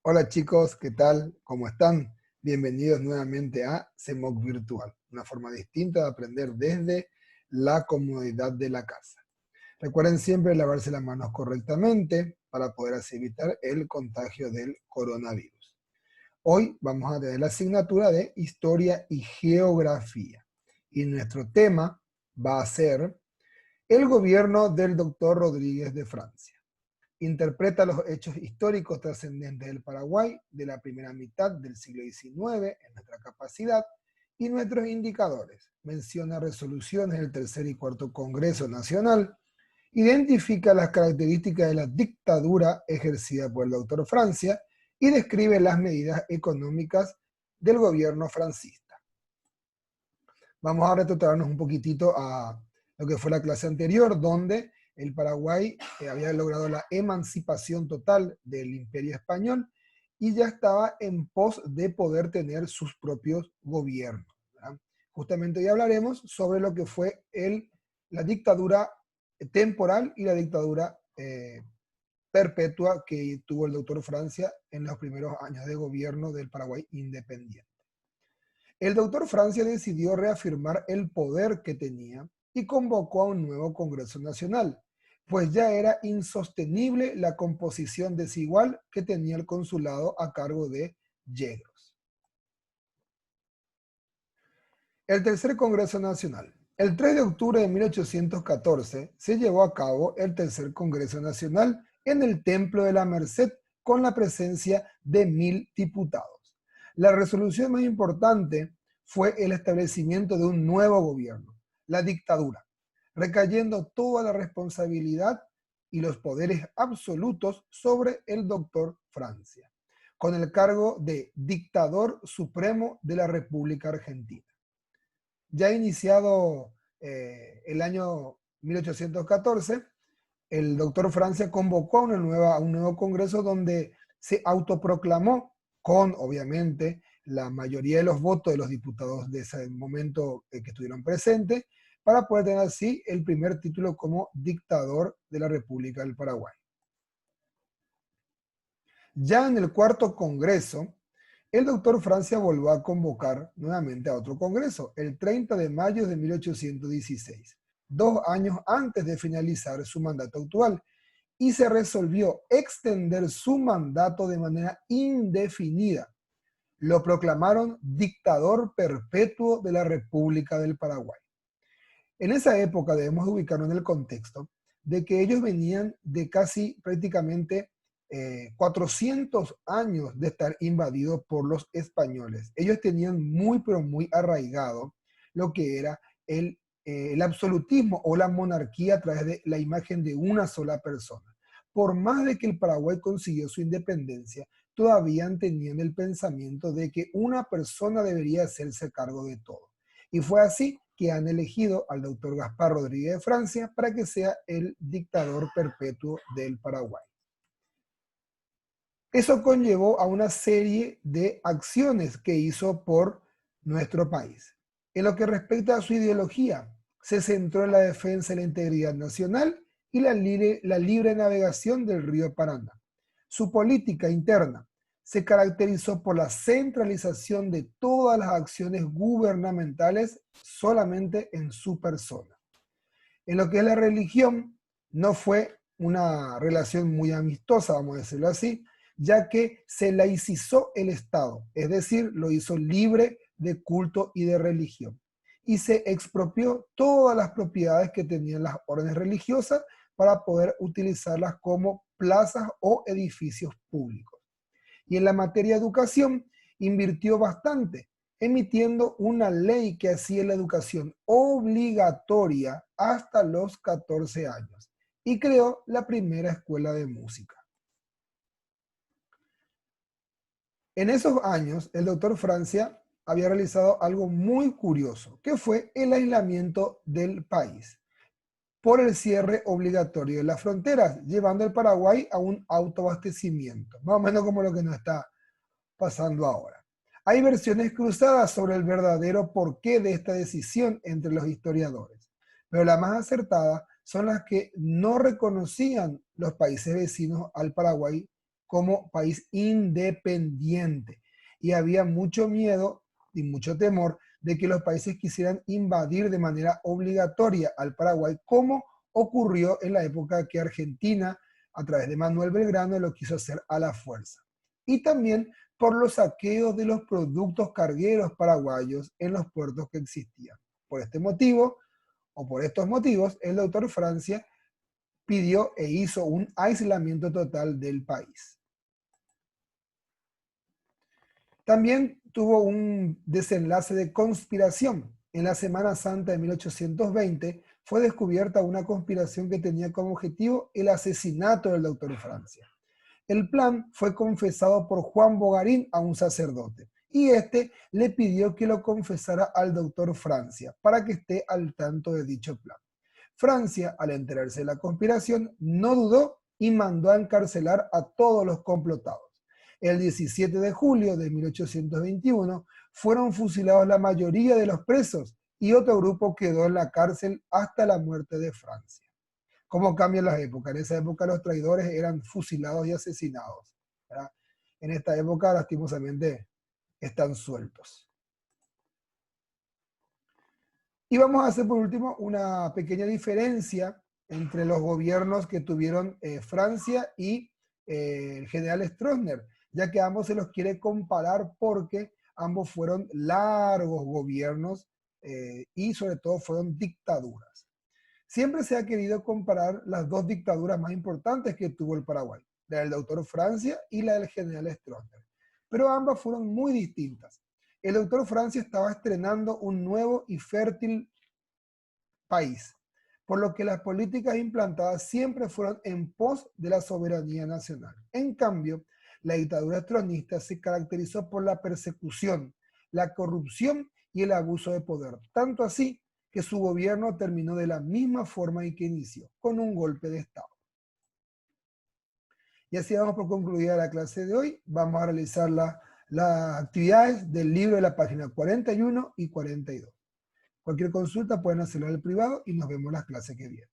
Hola chicos, ¿qué tal? ¿Cómo están? Bienvenidos nuevamente a CEMOC Virtual, una forma distinta de aprender desde la comodidad de la casa. Recuerden siempre lavarse las manos correctamente para poder así evitar el contagio del coronavirus. Hoy vamos a tener la asignatura de Historia y Geografía y nuestro tema va a ser el gobierno del doctor Rodríguez de Francia. Interpreta los hechos históricos trascendentes del Paraguay de la primera mitad del siglo XIX en nuestra capacidad y nuestros indicadores. Menciona resoluciones del tercer y cuarto Congreso Nacional. Identifica las características de la dictadura ejercida por el doctor Francia y describe las medidas económicas del gobierno francista. Vamos a retrotraernos un poquitito a lo que fue la clase anterior, donde el Paraguay había logrado la emancipación total del Imperio Español y ya estaba en pos de poder tener sus propios gobiernos, ¿verdad? Justamente hoy hablaremos sobre lo que fue la dictadura temporal y la dictadura perpetua que tuvo el doctor Francia en los primeros años de gobierno del Paraguay independiente. El doctor Francia decidió reafirmar el poder que tenía y convocó a un nuevo Congreso Nacional, pues ya era insostenible la composición desigual que tenía el consulado a cargo de Yegros. El Tercer Congreso Nacional. El 3 de octubre de 1814 se llevó a cabo el Tercer Congreso Nacional en el Templo de la Merced con la presencia de 1000 diputados. La resolución más importante fue el establecimiento de un nuevo gobierno, la dictadura, recayendo toda la responsabilidad y los poderes absolutos sobre el doctor Francia, con el cargo de dictador supremo de la República Argentina. Ya iniciado el año 1814, el doctor Francia convocó a un nuevo congreso donde se autoproclamó con, obviamente, la mayoría de los votos de los diputados de ese momento que estuvieron presentes, para poder tener así el primer título como dictador de la República del Paraguay. Ya en el cuarto congreso, el doctor Francia volvió a convocar nuevamente a otro congreso, el 30 de mayo de 1816, 2 años antes de finalizar su mandato actual, y se resolvió extender su mandato de manera indefinida. Lo proclamaron dictador perpetuo de la República del Paraguay. En esa época debemos ubicarnos en el contexto de que ellos venían de casi prácticamente 400 años de estar invadidos por los españoles. Ellos tenían muy, pero muy arraigado lo que era el absolutismo o la monarquía a través de la imagen de una sola persona. Por más de que el Paraguay consiguió su independencia, todavía tenían el pensamiento de que una persona debería hacerse cargo de todo. Y fue así que han elegido al doctor Gaspar Rodríguez de Francia para que sea el dictador perpetuo del Paraguay. Eso conllevó a una serie de acciones que hizo por nuestro país. En lo que respecta a su ideología, se centró en la defensa de la integridad nacional y la libre navegación del río Paraná. Su política interna se caracterizó por la centralización de todas las acciones gubernamentales solamente en su persona. En lo que es la religión, no fue una relación muy amistosa, vamos a decirlo así, ya que se laicizó el Estado, es decir, lo hizo libre de culto y de religión. Y se expropió todas las propiedades que tenían las órdenes religiosas para poder utilizarlas como plazas o edificios públicos. Y en la materia de educación invirtió bastante, emitiendo una ley que hacía la educación obligatoria hasta los 14 años y creó la primera escuela de música. En esos años, el doctor Francia había realizado algo muy curioso, que fue el aislamiento del país por el cierre obligatorio de las fronteras, llevando al Paraguay a un autoabastecimiento, más o menos como lo que nos está pasando ahora. Hay versiones cruzadas sobre el verdadero porqué de esta decisión entre los historiadores, pero las más acertadas son las que no reconocían los países vecinos al Paraguay como país independiente. Y había mucho miedo y mucho temor de que los países quisieran invadir de manera obligatoria al Paraguay, como ocurrió en la época que Argentina, a través de Manuel Belgrano, lo quiso hacer a la fuerza. Y también por los saqueos de los productos cargueros paraguayos en los puertos que existían. Por este motivo, o por estos motivos, el doctor Francia pidió e hizo un aislamiento total del país. También tuvo un desenlace de conspiración. En la Semana Santa de 1820 fue descubierta una conspiración que tenía como objetivo el asesinato del doctor Francia. El plan fue confesado por Juan Bogarín a un sacerdote, y este le pidió que lo confesara al doctor Francia para que esté al tanto de dicho plan. Francia, al enterarse de la conspiración, no dudó y mandó a encarcelar a todos los complotados. El 17 de julio de 1821 fueron fusilados la mayoría de los presos y otro grupo quedó en la cárcel hasta la muerte de Francia. ¿Cómo cambian las épocas? En esa época los traidores eran fusilados y asesinados, ¿verdad? En esta época, lastimosamente, están sueltos. Y vamos a hacer por último una pequeña diferencia entre los gobiernos que tuvieron Francia y el general Stroessner, ya que ambos se los quiere comparar porque ambos fueron largos gobiernos y sobre todo fueron dictaduras. Siempre se ha querido comparar las dos dictaduras más importantes que tuvo el Paraguay, la del doctor Francia y la del general Stroessner, pero ambas fueron muy distintas. El doctor Francia estaba estrenando un nuevo y fértil país, por lo que las políticas implantadas siempre fueron en pos de la soberanía nacional. En cambio, la dictadura stronista se caracterizó por la persecución, la corrupción y el abuso de poder, tanto así que su gobierno terminó de la misma forma en que inició, con un golpe de Estado. Y así vamos por concluida la clase de hoy. Vamos a realizar las actividades del libro de la página 41 y 42. Cualquier consulta pueden hacerlo al privado y nos vemos en las clases que vienen.